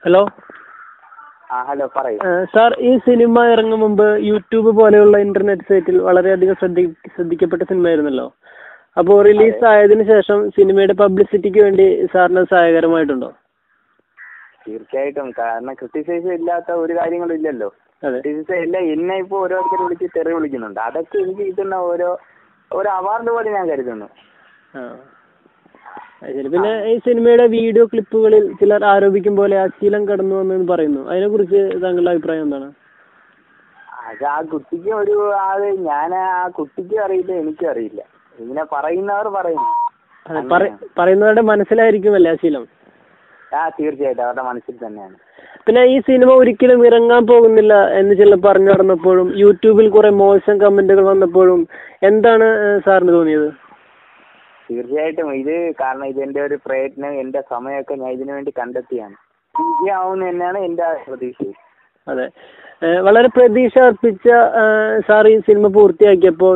Hello. Hello പറയൂ sir, ഈ cinema ഇറങ്ങും മുമ്പ് യൂട്യൂബ് പോലെയുള്ള ഇന്റർനെറ്റ് സൈറ്റിൽ വളരെയധികം ശ്രദ്ധിക്കപ്പെട്ട സിനിമയായിരുന്നല്ലോ. അപ്പോൾ റിലീസ് ആയതിനു ശേഷം സിനിമയുടെ പബ്ലിസിറ്റിക്ക് വേണ്ടി സാറിന് സഹായകരമായിട്ടുണ്ടോ? തീർച്ചയായിട്ടും. കാരണം ക്രിട്ടിസൈസ് ഇല്ലാത്ത ഒരു കാര്യങ്ങളും ഇല്ലല്ലോ. ക്രിട്ടിസൈസ് ഇല്ല. എന്നെ ഇപ്പൊ ഓരോരുത്തർ വിളിച്ച് തെറി വിളിക്കുന്നുണ്ട്. അതൊക്കെ എനിക്ക് കിട്ടുന്ന ഒരു അവാർഡ് പോലെ ഞാൻ കരുതുന്നു. പിന്നെ ഈ സിനിമയുടെ വീഡിയോ ക്ലിപ്പുകളിൽ ചിലർ ആരോപിക്കും പോലെ അശ്ലീലം കടന്നു വന്നെന്ന് പറയുന്നു. അതിനെ കുറിച്ച് താങ്കളുടെ അഭിപ്രായം എന്താണ്? അത് ആ കുട്ടിക്ക് ഞാൻ ആ കുട്ടിക്കും അറിയില്ല, എനിക്കും അറിയില്ല. ഇങ്ങനെ പറയുന്നവർ പറയുന്നു. പറയുന്നവരുടെ മനസ്സിലായിരിക്കുമല്ലേ അശ്ലീലം? തീർച്ചയായിട്ടും അവരുടെ മനസ്സിൽ തന്നെയാണ്. പിന്നെ ഈ സിനിമ ഒരിക്കലും ഇറങ്ങാൻ പോകുന്നില്ല എന്ന് ചിലർ പറഞ്ഞു നടന്നപ്പോഴും യൂട്യൂബിൽ കുറെ മോശം കമന്റുകൾ വന്നപ്പോഴും എന്താണ് സാറിന് തോന്നിയത്? തീർച്ചയായിട്ടും കാരണം ഇതെന്റെ ഒരു പ്രയത്നം, എന്റെ സമയമൊക്കെ ഞാൻ ഇതിനു വേണ്ടി കണ്ടെത്തിയാണ്. വിജയമാവുന്ന തന്നെയാണ് എന്റെ പ്രതീക്ഷ. അതെ, വളരെ പ്രതീക്ഷ അർപ്പിച്ച സാർ ഈ സിനിമ പൂർത്തിയാക്കിയപ്പോൾ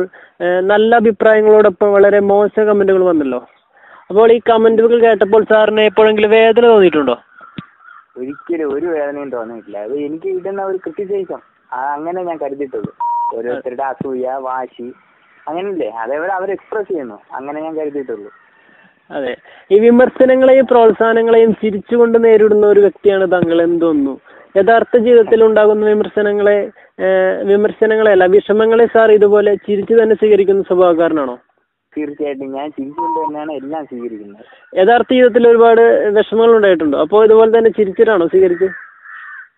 നല്ല അഭിപ്രായങ്ങളോടൊപ്പം വളരെ മോശം കമന്റുകൾ വന്നല്ലോ. അപ്പോൾ ഈ കമന്റുകൾ കേട്ടപ്പോൾ സാറിന് എപ്പോഴെങ്കിലും വേദന തോന്നിയിട്ടുണ്ടോ? ഒരിക്കലും ഒരു വേദനയും തോന്നിയിട്ടില്ല. അത് എനിക്ക് കിട്ടുന്ന ഒരു ക്രിട്ടിസൈസം അങ്ങനെ ഞാൻ കരുതിയിട്ടുള്ളൂ. ഓരോരുത്തരുടെ അസൂയ, വാശി, അങ്ങനല്ലേ അതേപോലെ അവർ എക്സ്പ്രസ് ചെയ്യുന്നു, അങ്ങനെ ഞാൻ കരുതിയിട്ടുള്ളൂ. അതെ, ഈ വിമർശനങ്ങളെയും പ്രോത്സാഹനങ്ങളെയും ചിരിച്ചുകൊണ്ട് നേരിടുന്ന ഒരു വ്യക്തിയാണ് താങ്കൾ എന്ന് തോന്നുന്നു. യഥാർത്ഥ ജീവിതത്തിൽ ഉണ്ടാകുന്ന വിമർശനങ്ങളെയല്ല വിഷമങ്ങളെ സാർ ഇതുപോലെ ചിരിച്ചു തന്നെ സ്വീകരിക്കുന്ന സ്വഭാവക്കാരനാണോ? തീർച്ചയായിട്ടും ഞാൻ ചിരിച്ചുകൊണ്ട് തന്നെയാണ് എല്ലാം സ്വീകരിക്കുന്നത്. യഥാർത്ഥ ജീവിതത്തിൽ ഒരുപാട് വിഷമങ്ങൾ ഉണ്ടായിട്ടുണ്ടോ? അപ്പോൾ ഇതുപോലെ തന്നെ ചിരിച്ചിട്ടാണോ സ്വീകരിച്ചത്?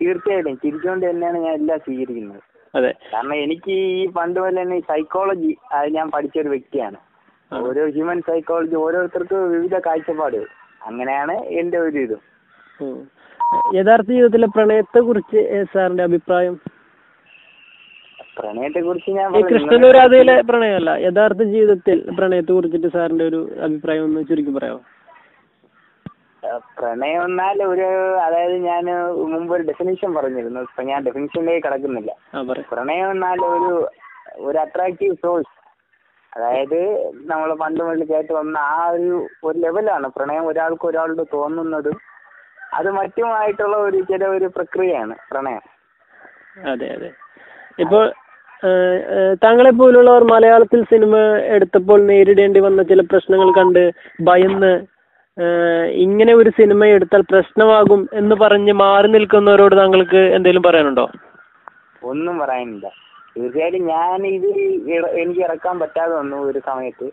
തീർച്ചയായിട്ടും ചിരിച്ചുകൊണ്ട് തന്നെയാണ് ഞാൻ എല്ലാം സ്വീകരിക്കുന്നത്. അതെ, കാരണം എനിക്ക് ഈ പണ്ട് പോലെ തന്നെ സൈക്കോളജി അത് ഞാൻ പഠിച്ചൊരു വ്യക്തിയാണ്. ഓരോ ഹ്യൂമൻ സൈക്കോളജി ഓരോരുത്തർക്ക് വിവിധ കാഴ്ചപ്പാടുകൾ, അങ്ങനെയാണ് എന്റെ ഒരു ഇത്. യഥാർത്ഥ ജീവിതത്തിലെ പ്രണയത്തെ കുറിച്ച് സാറിന്റെ അഭിപ്രായം? പ്രണയത്തെ കുറിച്ച് ഞാൻ കൃഷ്ണനുരാധയിലെ പ്രണയമല്ല, യഥാർത്ഥ ജീവിതത്തിൽ പ്രണയത്തെ കുറിച്ചിട്ട് സാറിന്റെ ഒരു അഭിപ്രായം ഒന്ന് ചുരുക്കി പറയാമോ? പ്രണയം എന്നാൽ അതായത് ഞാൻ മുമ്പ് ഒരു ഡെഫിനിഷൻ പറഞ്ഞിരുന്നു. ഇപ്പൊ ഞാൻ ഡെഫിനിഷനിലേക്ക് കടക്കുന്നില്ല. പ്രണയം എന്നാൽ ഒരു അട്രാക്റ്റീവ് സോഴ്സ്, അതായത് നമ്മൾ പണ്ട് മുതൽ കേട്ട് വന്ന ഒരു ലെവലാണ് പ്രണയം. ഒരാൾക്ക് ഒരാളോട് തോന്നുന്നതും അത് മറ്റുമായിട്ടുള്ള ഒരു പ്രക്രിയയാണ് പ്രണയം. അതെ അതെ. ഇപ്പോൾ താങ്കളെ പോലുള്ളവർ മലയാളത്തിൽ സിനിമ എടുത്തപ്പോൾ നേരിടേണ്ടി വന്ന ചില പ്രശ്നങ്ങൾ കണ്ട് ഭയന്ന് ഇങ്ങനെ ഒരു സിനിമ എടുത്താൽ പ്രശ്നമാകും എന്ന് പറഞ്ഞ് മാറി നിൽക്കുന്നവരോട് താങ്കൾക്ക് എന്തെങ്കിലും പറയാനുണ്ടോ? ഒന്നും പറയാനില്ല. തീർച്ചയായിട്ടും എനിക്ക് ഇറക്കാൻ പറ്റാതെ വന്നു ഒരു സമയത്ത്.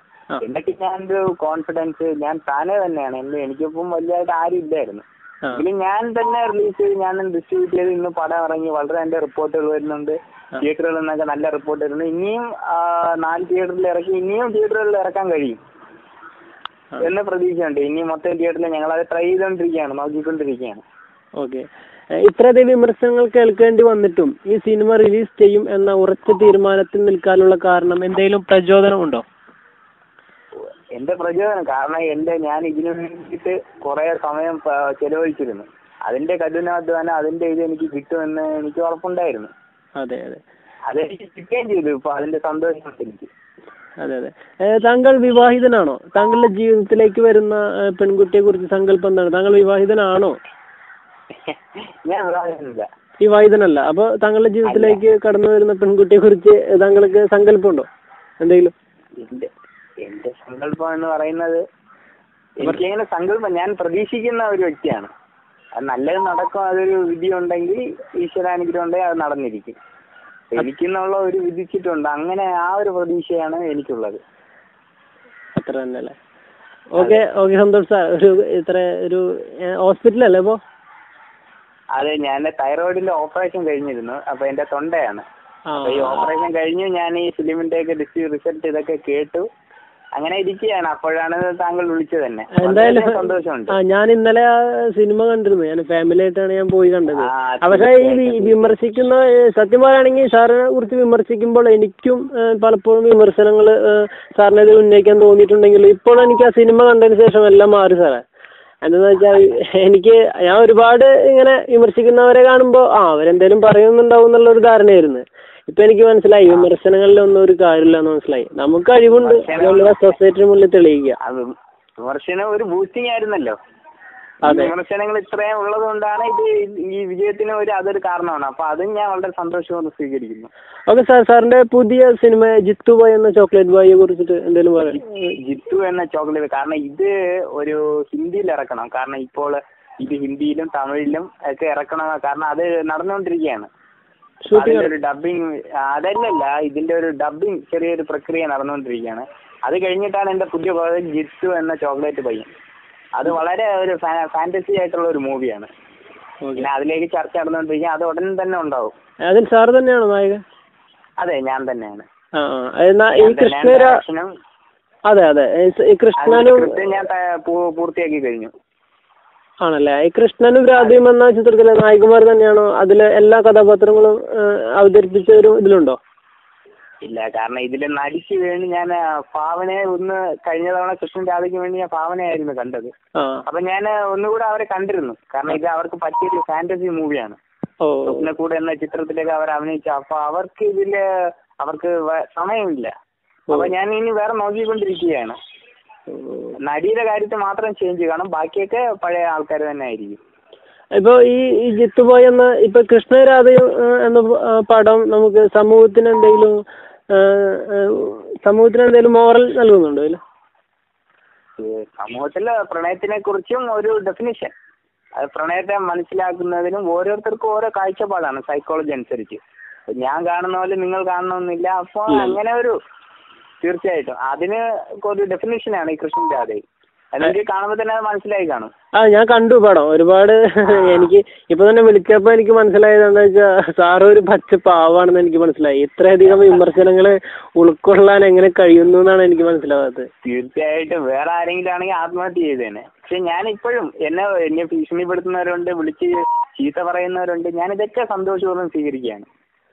എന്നിട്ട് ഞാനൊരു കോൺഫിഡൻസ് ഞാൻ താനേ തന്നെയാണ്. എനിക്കിപ്പം വലിയതായിട്ട് ആരും ഇല്ലായിരുന്നു. എങ്കിലും ഞാൻ തന്നെ റിലീസ് ചെയ്ത് ഞാൻ ഡിസ്ട്രിബ്യൂട്ട് ചെയ്ത് ഇന്ന് പടം ഇറങ്ങി. വളരെ എന്റെ റിപ്പോർട്ടുകൾ വരുന്നുണ്ട്. തിയേറ്ററുകളിൽ നിന്നൊക്കെ നല്ല റിപ്പോർട്ട് വരുന്നു. ഇനിയും 4 തിയേറ്ററിൽ ഇറക്കി, ഇനിയും തിയേറ്ററുകളിൽ ഇറക്കാൻ കഴിയും എന്ന പ്രതീക്ഷയുണ്ട്. ഇനി മൊത്തം തിയേറ്ററിൽ ഞങ്ങൾ അത് ട്രൈ ചെയ്തുകൊണ്ടിരിക്കുകയാണ്, നോക്കിക്കൊണ്ടിരിക്കുകയാണ്. ഓക്കെ, ഇത്രയധികം വിമർശനങ്ങൾ കേൾക്കേണ്ടി വന്നിട്ടും ഈ സിനിമ റിലീസ് ചെയ്യും എന്ന ഉറച്ച തീരുമാനത്തിൽ നിൽക്കാനുള്ള കാരണം എന്തെങ്കിലും പ്രചോദനമുണ്ടോ? എന്റെ പ്രചോദനം കാരണം ഞാൻ ഇതിനു വേണ്ടിയിട്ട് കുറെ സമയം ചെലവഴിച്ചിരുന്നു. അതിന്റെ കഠിനാധ്വാനം, അതിന്റെ എനിക്ക് കിട്ടുമെന്ന് എനിക്ക് ഉറപ്പുണ്ടായിരുന്നു. അതെ അതെ, അതെനിക്ക് കിട്ടുകയും ചെയ്തു. ഇപ്പൊ അതിന്റെ സന്തോഷം എനിക്ക്. അതെ അതെ. താങ്കൾ വിവാഹിതനാണോ? താങ്കളുടെ ജീവിതത്തിലേക്ക് വരുന്ന പെൺകുട്ടിയെ കുറിച്ച് സങ്കല്പം എന്താണ്? താങ്കൾ വിവാഹിതനാണോ? ഞാൻ വിവാഹിതനല്ല. വിവാഹിതനല്ല. അപ്പൊ താങ്കളുടെ ജീവിതത്തിലേക്ക് കടന്നു വരുന്ന പെൺകുട്ടിയെ കുറിച്ച് താങ്കൾക്ക് സങ്കല്പമുണ്ടോ എന്തെങ്കിലും? എന്റെ സങ്കല്പം എന്ന് പറയുന്നത് എനിക്കങ്ങനെ സങ്കല്പം, ഞാൻ പ്രതീക്ഷിക്കുന്ന ഒരു വ്യക്തിയാണ്. അത് നല്ലത് നടക്കും, അതൊരു വിധി ഉണ്ടെങ്കിൽ, ഈശ്വരാനുഗ്രഹം ഉണ്ടെങ്കിൽ അത് നടന്നിരിക്കും. എനിക്കെന്നുള്ള ഒരു വിധിച്ചിട്ടുണ്ട്. അങ്ങനെ ആ ഒരു പ്രതീക്ഷയാണ് എനിക്കുള്ളത്. അത്ര തന്നെ അല്ലേ? Okay okay, Santhosh sir. ഒരു ഹോസ്പിറ്റലല്ലേ ഇപ്പോ? അതെ, ഞാൻ തൈറോയിഡിന്റെ ഓപ്പറേഷൻ കഴിഞ്ഞിരുന്നു. അപ്പൊ എന്റെ തൊണ്ടയാണ്. അപ്പൊ ഈ ഓപ്പറേഷൻ കഴിഞ്ഞ് ഞാൻ ഈ ഫിലിമിന്റെ ഒക്കെ റിസൾട്ട് ഇതൊക്കെ കേട്ടു. അങ്ങനെ ഇരിക്കുകയാണ്. അപ്പോഴാണ് താങ്കൾ വിളിച്ചത് തന്നെ. എന്തായാലും സന്തോഷമുണ്ട്. ഞാൻ ഇന്നലെ ആ സിനിമ കണ്ടിരുന്നു. ഞാൻ ഫാമിലി ആയിട്ടാണ് ഞാൻ പോയി കണ്ടത്. പക്ഷേ ഈ വിമർശിക്കുന്ന, സത്യം പറയുകയാണെങ്കിൽ സാറിനെ കുറിച്ച് വിമർശിക്കുമ്പോൾ എനിക്കും പലപ്പോഴും വിമർശനങ്ങൾ സാറിനെതിരെ ഉന്നയിക്കാൻ തോന്നിയിട്ടുണ്ടെങ്കിൽ ഇപ്പോൾ എനിക്ക് ആ സിനിമ കണ്ടതിന് ശേഷം എല്ലാം മാറി സാറേ. എന്താന്ന് വെച്ചാൽ ഞാൻ ഒരുപാട് ഇങ്ങനെ വിമർശിക്കുന്നവരെ കാണുമ്പോൾ അവരെന്തേലും പറയുന്നുണ്ടാവും എന്നുള്ളൊരു ധാരണയായിരുന്നു. ഇപ്പൊ എനിക്ക് മനസ്സിലായി വിമർശനങ്ങളിലൊന്നും ഒരു കാര്യമില്ല എന്ന് മനസ്സിലായി. നമുക്ക് കഴിവുണ്ട്, സൊസൈറ്റിന് മുന്നിൽ തെളിയിക്കുക. വിമർശനം ഒരു ബൂസ്റ്റിംഗ് ആയിരുന്നല്ലോ. വിമർശനങ്ങൾ ഇത്രയും ഉള്ളത് കൊണ്ടാണ് ഇത് ഈ വിജയത്തിന് അതൊരു കാരണമാണ്. അപ്പൊ അതും ഞാൻ വളരെ സന്തോഷപൂർവ്വം സ്വീകരിക്കുന്നു. ഓക്കെ സാർ, സാറിന്റെ പുതിയ സിനിമ ജിത്തു ബോയ് എന്ന ചോക്ലേറ്റ് ബോയിയെ കുറിച്ചിട്ട് എന്തെങ്കിലും പറയാം? ജിത്തു എന്ന ചോക്ലേറ്റ്, കാരണം ഇത് ഒരു ഹിന്ദിയിൽ ഇറക്കണം. കാരണം ഇപ്പോൾ ഇത് ഹിന്ദിയിലും തമിഴിലും ഒക്കെ ഇറക്കണം. കാരണം അത് നടന്നുകൊണ്ടിരിക്കുകയാണ്. ഒരു ഡബിങ് അതല്ലല്ല, ഇതിന്റെ ഒരു ഡബിങ് ചെറിയൊരു പ്രക്രിയ നടന്നുകൊണ്ടിരിക്കുകയാണ്. അത് കഴിഞ്ഞിട്ടാണ് എന്റെ പുതിയ പ്രോജക്ട് ജിത്തു എന്ന ചോക്ലേറ്റ് പയ്യൻ. അത് വളരെ ഒരു ഫാന്റസി ആയിട്ടുള്ള ഒരു മൂവിയാണ്. പിന്നെ അതിലേക്ക് ചർച്ച നടന്നുകൊണ്ടിരിക്കുക. അത് ഉടൻ തന്നെ ഉണ്ടാവും. അതിൽ സാർ തന്നെയാണോ നായകൻ? അതെ, ഞാൻ തന്നെയാണ്. അതെ അതെ, ഈ കൃഷ്ണനും ഞാൻ പൂർത്തിയാക്കി കഴിഞ്ഞു. ആണല്ലേ? ഈ കൃഷ്ണനും രാധയും എന്ന ചിത്രത്തിലെ നായികമാർ തന്നെയാണോ? അതിലെ എല്ലാ കഥാപാത്രങ്ങളും അവതരിപ്പിച്ച ഒരു ഇതിലുണ്ടോ? ഇല്ല, കാരണം ഇതിൽ നടിക്ക് വേണ്ടി ഞാൻ ഭാവനയെ കഴിഞ്ഞ തവണ കൃഷ്ണൻ രാധയ്ക്ക് വേണ്ടി ഞാൻ ഭാവനയായിരുന്നു കണ്ടത്. അപ്പൊ ഞാൻ ഒന്നുകൂടെ അവരെ കണ്ടിരുന്നു. കാരണം ഇത് അവർക്ക് പറ്റിയൊരു ഫാന്റസി മൂവിയാണ്. സ്വപ്നക്കൂട് എന്ന ചിത്രത്തിലേക്ക് അവർ അഭിനയിച്ചു. അപ്പൊ അവർക്ക് സമയമില്ല. അപ്പൊ ഞാൻ ഇനി വേറെ നോക്കിക്കൊണ്ടിരിക്കുകയാണ്. നടിയുടെ കാര്യത്തിൽ മാത്രം ചേഞ്ച് കാണും, ബാക്കിയൊക്കെ പഴയ ആൾക്കാർ തന്നെ ആയിരിക്കും. ഇപ്പൊ ഈ ജിത്തു ബോയ് എന്ന ഇപ്പൊ കൃഷ്ണരാധയും എന്ന പടം നമുക്ക് സമൂഹത്തിന് എന്തെങ്കിലും മോറൽ നൽകുന്നുണ്ടോ? സമൂഹത്തില് പ്രണയത്തിനെ കുറിച്ചും ഒരു ഡെഫിനിഷൻ, അത് പ്രണയത്തെ മനസ്സിലാക്കുന്നതിനും ഓരോരുത്തർക്കും ഓരോ കാഴ്ചപ്പാടാണ് സൈക്കോളജി അനുസരിച്ച്. ഞാൻ കാണുന്ന പോലെ നിങ്ങൾ കാണണമെന്നില്ല. അപ്പൊ അങ്ങനെ തീർച്ചയായിട്ടും അതിന് ഒരു ഡെഫിനിഷനാണ് ഈ കൃഷ്ണൻ രാധയും. എനിക്ക് കാണുമ്പോ തന്നെ അത് മനസ്സിലായി കാണും. ഞാൻ കണ്ടു പടം ഒരുപാട്. എനിക്ക് ഇപ്പൊ തന്നെ വിളിച്ചപ്പോ എനിക്ക് മനസ്സിലായത് എന്താ വെച്ചാൽ സാറ് ഒരു പച്ച പാവാണെന്ന് എനിക്ക് മനസ്സിലായി. ഇത്രയധികം വിമർശനങ്ങള് ഉൾക്കൊള്ളാൻ എങ്ങനെ കഴിയുന്നു എന്നാണ് എനിക്ക് മനസ്സിലാവാത്തത്. തീർച്ചയായിട്ടും വേറെ ആരെങ്കിലും ആണെങ്കിൽ ആത്മഹത്യ ചെയ്തേനെ. പക്ഷെ ഞാൻ ഇപ്പോഴും എന്നെ ഭീഷണിപ്പെടുത്തുന്നവരുണ്ട്, വിളിച്ച് ചീത്ത പറയുന്നവരുണ്ട്. ഞാൻ ഇതൊക്കെ സന്തോഷപൂർവ്വം സ്വീകരിക്കുകയാണ്.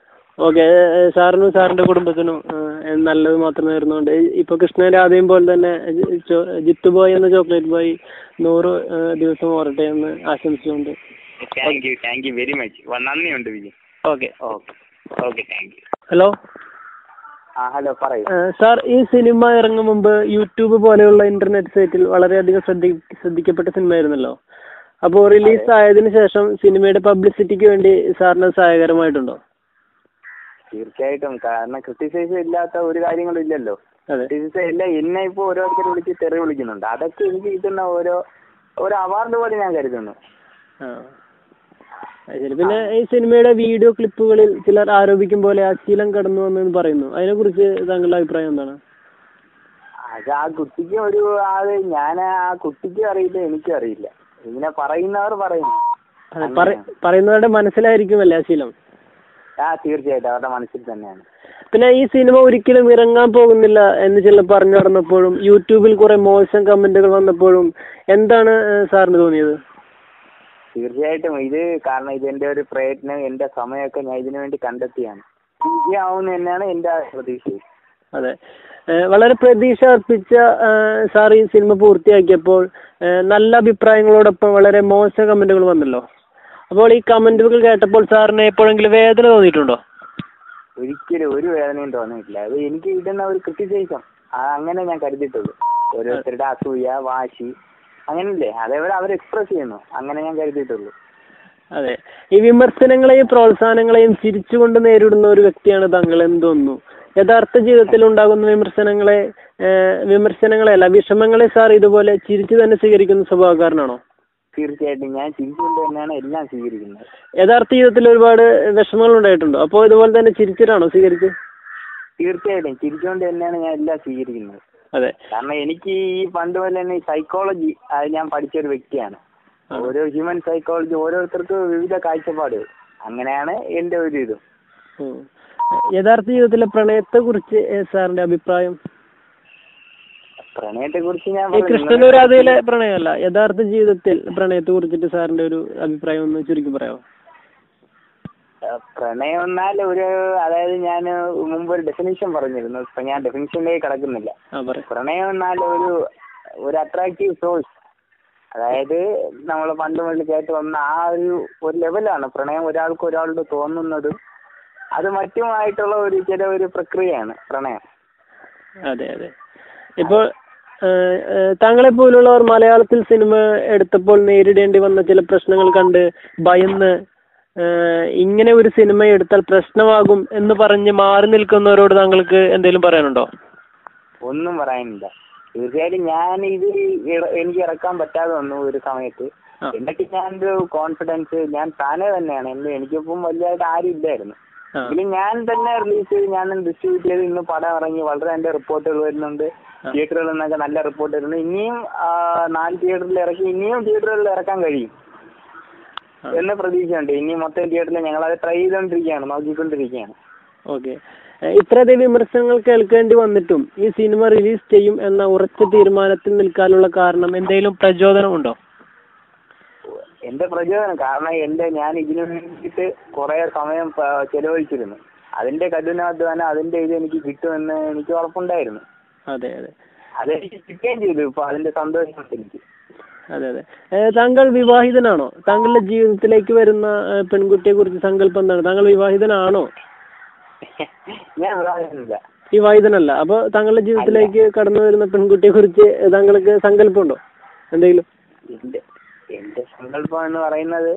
ഓക്കെ, സാറിനും സാറിന്റെ കുടുംബത്തിനും നല്ലത് മാത്രം നേർന്നുകൊണ്ട് ഇപ്പൊ കൃഷ്ണൻ രാധയും പോലെ തന്നെ ജിത്തു ബോയ് എന്ന ചോക്ലേറ്റ് ബോയ് 100 ദിവസം ഓരട്ടെ എന്ന് ആശംസിച്ചുകൊണ്ട്. Thank you very much. നന്ദിയുണ്ട് Vijay. Okay okay, thank you. Hello. Hello, പറയൂ സാർ. ഈ സിനിമ ഇറങ്ങും മുമ്പ് യൂട്യൂബ് പോലെയുള്ള ഇന്റർനെറ്റ് സൈറ്റിൽ വളരെയധികം ശ്രദ്ധിക്കപ്പെട്ട സിനിമയായിരുന്നല്ലോ. അപ്പോൾ റിലീസ് ആയതിനു ശേഷം സിനിമയുടെ പബ്ലിസിറ്റിക്ക് വേണ്ടി സാറിന് സഹായകരമായിട്ടുണ്ടോ? തീർച്ചയായിട്ടും. കാരണം ക്രിട്ടിസൈസ് ഇല്ലാത്ത ഒരു കാര്യങ്ങളും ഇല്ലല്ലോ. ക്രിട്ടിസൈസ് ഇല്ല. എന്നെ ഇപ്പൊ ഓരോരുത്തർ വിളിച്ച് തെറി വിളിക്കുന്നുണ്ട്. അതൊക്കെ എനിക്ക് കിട്ടുന്ന ഒരു അവാർഡ് പോലെ ഞാൻ കരുതുന്നു. പിന്നെ ഈ സിനിമയുടെ വീഡിയോ ക്ലിപ്പുകളിൽ ചിലർ ആരോപിക്കും പോലെ അശ്ലീലം കടന്നു വന്നെന്ന് പറയുന്നു. അതിനെ കുറിച്ച് താങ്കളുടെ അഭിപ്രായം എന്താണ്? അത് ആ കുട്ടിക്ക് ഞാൻ ആ കുട്ടിക്കും അറിയില്ല, എനിക്കും അറിയില്ല. ഇങ്ങനെ പറയുന്നവർ പറയുന്നു. പറയുന്നവരുടെ മനസ്സിലായിരിക്കുമല്ലേ അശ്ലീലം? തീർച്ചയായിട്ടും അവരുടെ മനസ്സിൽ തന്നെയാണ്. പിന്നെ ഈ സിനിമ ഒരിക്കലും ഇറങ്ങാൻ പോകുന്നില്ല എന്ന് ചില പറഞ്ഞു നടന്നപ്പോഴും യൂട്യൂബിൽ കുറെ മോശം കമന്റുകൾ വന്നപ്പോഴും എന്താണ് സാറിന് തോന്നിയത്? തീർച്ചയായിട്ടും കാരണം ഇതെന്റെ ഒരു പ്രയത്നം, എന്റെ സമയമൊക്കെ ഞാൻ ഇതിനു വേണ്ടി കണ്ടെത്തിയാണ്. വിജയമാവുന്ന തന്നെയാണ് എന്റെ പ്രതീക്ഷ. അതെ, വളരെ പ്രതീക്ഷ അർപ്പിച്ച സാർ ഈ സിനിമ പൂർത്തിയാക്കിയപ്പോൾ നല്ല അഭിപ്രായങ്ങളോടൊപ്പം വളരെ മോശം കമന്റുകൾ വന്നല്ലോ. അപ്പോൾ ഈ കമന്റുകൾ കേട്ടപ്പോൾ സാറിന് എപ്പോഴെങ്കിലും വേദന തോന്നിയിട്ടുണ്ടോ? ഒരിക്കലും ഒരു വേദനയും തോന്നിയിട്ടില്ല. അത് എനിക്ക് കിട്ടുന്ന ഒരു ക്രിട്ടിസൈസം അങ്ങനെ ഞാൻ കരുതിയിട്ടുള്ളൂ. ഓരോരുത്തരുടെ അസൂയ, വാശി, അങ്ങനല്ലേ അതേപോലെ അവർ എക്സ്പ്രസ് ചെയ്യുന്നു, അങ്ങനെ ഞാൻ കരുതിയിട്ടുള്ളൂ. അതെ, ഈ വിമർശനങ്ങളെയും പ്രോത്സാഹനങ്ങളെയും ചിരിച്ചുകൊണ്ട് നേരിടുന്ന ഒരു വ്യക്തിയാണ് താങ്കൾ എന്ന് തോന്നുന്നു. യഥാർത്ഥ ജീവിതത്തിൽ ഉണ്ടാകുന്ന വിമർശനങ്ങളെയല്ല വിഷമങ്ങളെ സാർ ഇതുപോലെ ചിരിച്ചു തന്നെ സ്വീകരിക്കുന്ന സ്വഭാവക്കാരനാണോ? തീർച്ചയായിട്ടും ഞാൻ ചിരിച്ചുകൊണ്ട് തന്നെയാണ് എല്ലാം സ്വീകരിക്കുന്നത്. യഥാർത്ഥ ജീവിതത്തിൽ ഒരുപാട് വിഷമങ്ങൾ ഉണ്ടായിട്ടുണ്ടോ? അപ്പോൾ ഇതുപോലെ തന്നെ ചിരിച്ചിട്ടാണോ സ്വീകരിച്ചത്? തീർച്ചയായിട്ടും ചിരിച്ചുകൊണ്ട് തന്നെയാണ് ഞാൻ എല്ലാം സ്വീകരിക്കുന്നത്. അതെ, കാരണം എനിക്ക് ഈ പണ്ട് പോലെ തന്നെ സൈക്കോളജി അത് ഞാൻ പഠിച്ചൊരു വ്യക്തിയാണ്. ഓരോ ഹ്യൂമൻ സൈക്കോളജി ഓരോരുത്തർക്ക് വിവിധ കാഴ്ചപ്പാടുകൾ, അങ്ങനെയാണ് എന്റെ ഒരു ഇത്. യഥാർത്ഥ ജീവിതത്തിലെ പ്രണയത്തെ കുറിച്ച് സാറിന്റെ അഭിപ്രായം? പ്രണയത്തെ കുറിച്ച് ഞാൻ കൃഷ്ണനുരാധയിലെ പ്രണയമല്ല, യഥാർത്ഥ ജീവിതത്തിൽ പ്രണയത്തെ കുറിച്ചിട്ട് സാറിന്റെ ഒരു അഭിപ്രായം ഒന്ന് ചുരുക്കി പറയാമോ? പ്രണയം എന്നാൽ അതായത് ഞാൻ മുമ്പ് ഒരു ഡെഫിനിഷൻ പറഞ്ഞിരുന്നു. ഇപ്പൊ ഞാൻ ഡെഫിനിഷനിലേക്ക് കടക്കുന്നില്ല. പ്രണയം എന്നാൽ ഒരു അട്രാക്റ്റീവ് സോഴ്സ്, അതായത് നമ്മൾ പണ്ട് മുതൽ കേട്ട് വന്ന ആ ഒരു ലെവലാണ് പ്രണയം. ഒരാൾക്ക് ഒരാളോട് തോന്നുന്നതും അത് മറ്റുമായിട്ടുള്ള ഒരു പ്രക്രിയയാണ് പ്രണയം. അതെ അതെ. ഇപ്പോൾ താങ്കളെ പോലുള്ളവർ മലയാളത്തിൽ സിനിമ എടുത്തപ്പോൾ നേരിടേണ്ടി വന്ന ചില പ്രശ്നങ്ങൾ കണ്ട് ഭയന്ന് ഇങ്ങനെ ഒരു സിനിമ എടുത്താൽ പ്രശ്നമാകും എന്ന് പറഞ്ഞ് മാറി നിൽക്കുന്നവരോട് താങ്കൾക്ക് എന്തെങ്കിലും പറയാനുണ്ടോ? ഒന്നും പറയാനില്ല. തീർച്ചയായിട്ടും ഞാൻ ഇത് എനിക്ക് ഇറക്കാൻ പറ്റാതെ വന്നു ഒരു സമയത്ത്. എന്നിട്ട് ഞാൻ ഒരു കോൺഫിഡൻസ്, ഞാൻ താനെ തന്നെയാണ്, എനിക്കിപ്പം വലിയതായിട്ട് ആരും ഇല്ലായിരുന്നു. എങ്കിലും ഞാൻ തന്നെ റിലീസ് ചെയ്ത്, ഞാൻ ഡിസ്ട്രിബ്യൂട്ട് ചെയ്ത്, ഇന്ന് പടം ഇറങ്ങി, വളരെ എന്റെ റിപ്പോർട്ടുകൾ വരുന്നുണ്ട്, തിയേറ്ററുകളിൽ നിന്നൊക്കെ നല്ല റിപ്പോർട്ട് വരുന്നുണ്ട്. ഇനിയും 4 തിയേറ്ററിൽ ഇറക്കി, ഇനിയും തിയേറ്ററുകളിൽ ഇറക്കാൻ കഴിയും എന്ന പ്രതീക്ഷയുണ്ട്. ഇനി മൊത്തം തിയേറ്ററിൽ ഞങ്ങൾ അത് ട്രൈ ചെയ്തുകൊണ്ടിരിക്കുകയാണ്, നോക്കിക്കൊണ്ടിരിക്കുകയാണ്. ഓക്കെ. ഇത്രയധികം വിമർശനങ്ങൾ കേൾക്കേണ്ടി വന്നിട്ടും ഈ സിനിമ റിലീസ് ചെയ്യും എന്ന ഉറച്ച തീരുമാനത്തിൽ നിൽക്കാനുള്ള കാരണം എന്തെങ്കിലും പ്രചോദനമുണ്ടോ? എന്റെ പ്രചോദനം കാരണം ഞാൻ ഇതിനു വേണ്ടിയിട്ട് കുറെ സമയം ചെലവഴിച്ചിരുന്നു. അതിന്റെ കഠിനാധ്വാനം, അതിന്റെ ഇത് എനിക്ക് കിട്ടുമെന്ന് എനിക്ക് ഉറപ്പുണ്ടായിരുന്നു. അതെ അതെ, അതെനിക്ക് കിട്ടുകയും ചെയ്തു. ഇപ്പൊ അതിന്റെ സന്തോഷമുണ്ട് എനിക്ക്. അതെ അതെ. താങ്കൾ വിവാഹിതനാണോ? താങ്കളുടെ ജീവിതത്തിലേക്ക് വരുന്ന പെൺകുട്ടിയെ കുറിച്ച് സങ്കല്പം എന്താണ്? താങ്കൾ വിവാഹിതനാണോ? ഞാൻ വിവാഹിതനല്ല. വിവാഹിതനല്ല. അപ്പൊ താങ്കളുടെ ജീവിതത്തിലേക്ക് കടന്നു വരുന്ന പെൺകുട്ടിയെ കുറിച്ച് താങ്കൾക്ക് സങ്കല്പമുണ്ടോ എന്തെങ്കിലും? എന്റെ സങ്കല്പം എന്ന് പറയുന്നത്,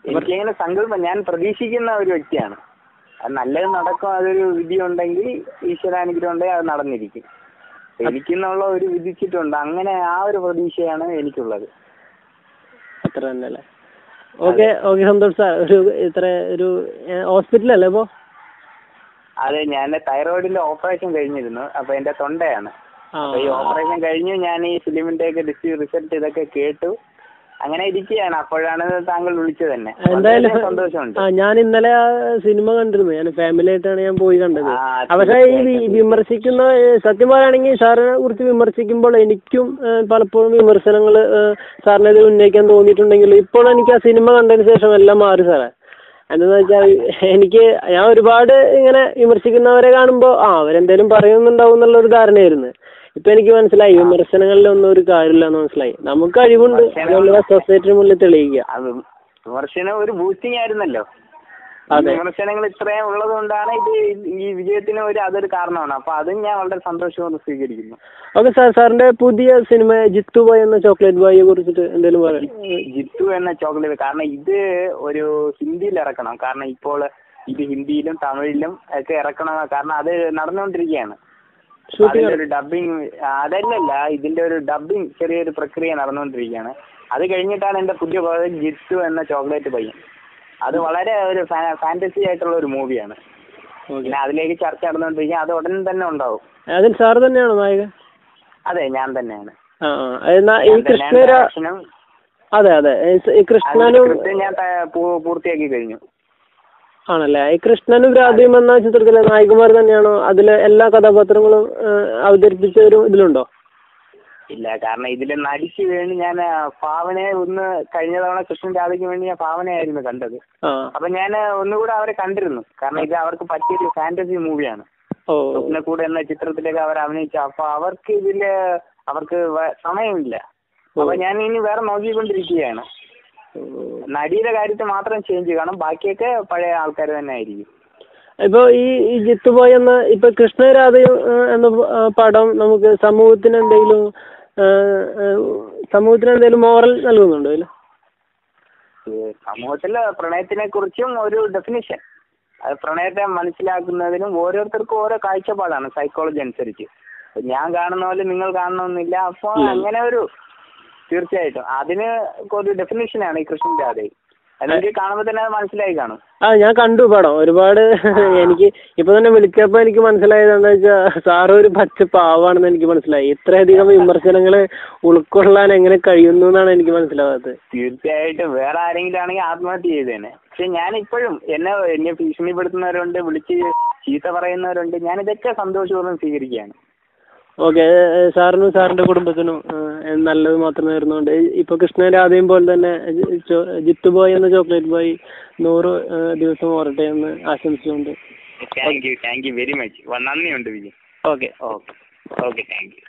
എനിക്കങ്ങനെ സങ്കല്പം, ഞാൻ പ്രതീക്ഷിക്കുന്ന ഒരു വ്യക്തിയാണ്. അത് നല്ലത് നടക്കും, അതൊരു വിധി ഉണ്ടെങ്കിൽ, ഈശ്വരാനുഗ്രഹം ഉണ്ടെങ്കിൽ അത് നടന്നിരിക്കും. എനിക്കെന്നുള്ള ഒരു വിധിച്ചിട്ടുണ്ട്. അങ്ങനെ ആ ഒരു പ്രതീക്ഷയാണ് എനിക്കുള്ളത്. അത്ര തന്നെ അല്ലേ? Okay okay, Santhosh sir. ഒരു ഹോസ്പിറ്റലല്ലേ ഇപ്പോ? അതെ, ഞാൻ തൈറോയിഡിന്റെ ഓപ്പറേഷൻ കഴിഞ്ഞിരുന്നു. അപ്പൊ എന്റെ തൊണ്ടയാണ്. അപ്പൊ ഈ ഓപ്പറേഷൻ കഴിഞ്ഞു ഞാൻ ഈ ഫിലിമിന്റെ ഒക്കെ റിസൾട്ട് ഇതൊക്കെ കേട്ടു, അങ്ങനെ ഇരിക്കുകയാണ്. അപ്പോഴാണ് താങ്കൾ വിളിച്ചത് തന്നെ. എന്തായാലും സന്തോഷമുണ്ട്. ഞാൻ ഇന്നലെ ആ സിനിമ കണ്ടിരുന്നു. ഞാൻ ഫാമിലി ആയിട്ടാണ് ഞാൻ പോയി കണ്ടത്. പക്ഷെ ഈ വിമർശിക്കുന്ന, സത്യം പറയുകയാണെങ്കിൽ സാറിനെ കുറിച്ച് വിമർശിക്കുമ്പോൾ എനിക്കും പലപ്പോഴും വിമർശനങ്ങൾ സാറിനെതിരെ ഉന്നയിക്കാൻ തോന്നിയിട്ടുണ്ടെങ്കിൽ ഇപ്പോൾ എനിക്ക് ആ സിനിമ കണ്ടതിന് ശേഷം എല്ലാം മാറി സാറേ. എന്താന്ന് വെച്ചാൽ ഞാൻ ഒരുപാട് ഇങ്ങനെ വിമർശിക്കുന്നവരെ കാണുമ്പോ അവരെന്തേലും പറയുന്നുണ്ടാവും എന്നുള്ളൊരു ധാരണയായിരുന്നു. ഇപ്പൊ എനിക്ക് മനസ്സിലായി, വിമർശനങ്ങളിലൊന്നും ഒരു കാര്യമില്ലെന്ന് മനസ്സിലായി. നമുക്ക് കഴിവുണ്ട്, സൊസൈറ്റിയുടെ മുന്നിൽ തെളിയിക്കുക. വിമർശനം ഒരു ബൂസ്റ്റിംഗ് ആയിരുന്നല്ലോ. വിമർശനങ്ങൾ ഇത്രയും ഉള്ളത് കൊണ്ടാണ് ഇത് ഈ വിജയത്തിന് അതൊരു കാരണമാണ്. അപ്പൊ അതും ഞാൻ വളരെ സന്തോഷപൂർവ്വം സ്വീകരിക്കുന്നു. ഓക്കെ സാർ, സാറിന്റെ പുതിയ സിനിമ ജിത്തു ബോയ് എന്ന ചോക്ലേറ്റ് ബോയിയെ കുറിച്ചിട്ട് എന്തെങ്കിലും പറയാം? ജിത്തു എന്ന ചോക്ലേറ്റ്, കാരണം ഇത് ഒരു ഹിന്ദിയിൽ ഇറക്കണം. കാരണം ഇപ്പോൾ ഇത് ഹിന്ദിയിലും തമിഴിലും ഒക്കെ ഇറക്കണം. കാരണം അത് നടന്നുകൊണ്ടിരിക്കുകയാണ്. അതിന്റെ ഒരു ഡബിങ്, അതല്ലല്ല, ഇതിന്റെ ഒരു ഡബിങ് ചെറിയൊരു പ്രക്രിയ നടന്നുകൊണ്ടിരിക്കുകയാണ്. അത് കഴിഞ്ഞിട്ടാണ് എന്റെ പുതിയ പ്രോജക്ട് ജിത്തു എന്ന ചോക്ലേറ്റ് പയ്യൻ. അത് വളരെ ഒരു ഫാന്റസി ആയിട്ടുള്ള ഒരു മൂവിയാണ്. പിന്നെ അതിലേക്ക് ചർച്ച നടന്നുകൊണ്ടിരിക്കുക. അത് ഉടൻ തന്നെ ഉണ്ടാവും. അതിൽ സാർ തന്നെയാണോ നായകൻ? അതെ, ഞാൻ തന്നെയാണ്. അതെ അതെ, ഈ കൃഷ്ണനും ഞാൻ പൂർത്തിയാക്കി കഴിഞ്ഞു. ആണല്ലേ? ഈ കൃഷ്ണനും രാധയും എന്ന ചിത്രത്തിലെ നായികമാർ തന്നെയാണോ? അതിലെ എല്ലാ കഥാപാത്രങ്ങളും അവതരിപ്പിച്ച ഒരു ഇതിലുണ്ടോ? ഇല്ല, കാരണം ഇതില് നടിക്ക് വേണ്ടി ഞാൻ ഭാവനയെ കഴിഞ്ഞ തവണ കൃഷ്ണൻ രാധയ്ക്ക് വേണ്ടി ഞാൻ ഭാവനയായിരുന്നു കണ്ടത്. അപ്പൊ ഞാൻ ഒന്നുകൂടെ അവരെ കണ്ടിരുന്നു. കാരണം ഇത് അവർക്ക് പറ്റിയൊരു ഫാന്റസി മൂവിയാണ്. സ്വപ്നക്കൂട് എന്ന ചിത്രത്തിലേക്ക് അവർ അഭിനയിച്ചു. അപ്പൊ അവർക്ക് സമയമില്ല. അപ്പൊ ഞാൻ ഇനി വേറെ നോക്കിക്കൊണ്ടിരിക്കുകയാണ്. നടിയുടെ കാര്യത്തിൽ മാത്രം ചേഞ്ച് കാണും, ബാക്കിയൊക്കെ പഴയ ആൾക്കാർ തന്നെ ആയിരിക്കും. ഇപ്പൊ ഈ ജിത്തു ബോയ് എന്ന ഇപ്പൊ കൃഷ്ണരാധ എന്ന പടം നമുക്ക് സമൂഹത്തിന് എന്തെങ്കിലും മോറൽ നൽകുന്നുണ്ടോ? സമൂഹത്തില് പ്രണയത്തിനെ കുറിച്ചും ഒരു ഡെഫിനിഷൻ, അത് പ്രണയത്തെ മനസ്സിലാക്കുന്നതിനും ഓരോരുത്തർക്കും ഓരോ കാഴ്ചപ്പാടാണ് സൈക്കോളജി അനുസരിച്ച്. ഞാൻ കാണുന്ന പോലെ നിങ്ങൾ കാണണമെന്നില്ല. അപ്പൊ അങ്ങനെ തീർച്ചയായിട്ടും അതിന് ഒരു ഡെഫിനിഷനാണ് ഈ കൃഷ്ണൻ രാധ. അല്ലെങ്കിൽ കാണുമ്പോ തന്നെ അത് മനസ്സിലായി കാണും. ഞാൻ കണ്ടു പടം ഒരുപാട്. എനിക്ക് ഇപ്പൊ തന്നെ വിളിച്ചപ്പോ എനിക്ക് മനസ്സിലായത് എന്താ വെച്ചാ, സാറ് ഒരു പച്ച പാവാണെന്ന് എനിക്ക് മനസ്സിലായി. ഇത്രയധികം വിമർശനങ്ങള് ഉൾക്കൊള്ളാൻ എങ്ങനെ കഴിയുന്നു എന്നാണ് എനിക്ക് മനസ്സിലാവാത്തത്. തീർച്ചയായിട്ടും വേറെ ആരെങ്കിലും ആണെങ്കിൽ ആത്മഹത്യ ചെയ്തേനെ. പക്ഷെ ഞാൻ ഇപ്പോഴും എന്നെ ഭീഷണിപ്പെടുത്തുന്നവരുണ്ട്, വിളിച്ച് ചീത്ത പറയുന്നവരുണ്ട്. ഞാൻ ഇതൊക്കെ സന്തോഷപൂർവ്വം സ്വീകരിക്കുകയാണ്. ഓക്കെ, സാറിനും സാറിന്റെ കുടുംബത്തിനും നല്ലത് മാത്രം നേർന്നുകൊണ്ട് ഇപ്പൊ കൃഷ്ണ രാധയും പോലെ തന്നെ ജിത്തു ബോയ് എന്ന ചോക്ലേറ്റ് ബോയ് 100 ദിവസം ഓരട്ടെ എന്ന് ആശംസിച്ചുകൊണ്ട്. Thank you very much. നന്ദിയുണ്ട് Vijay. Okay okay, thank U.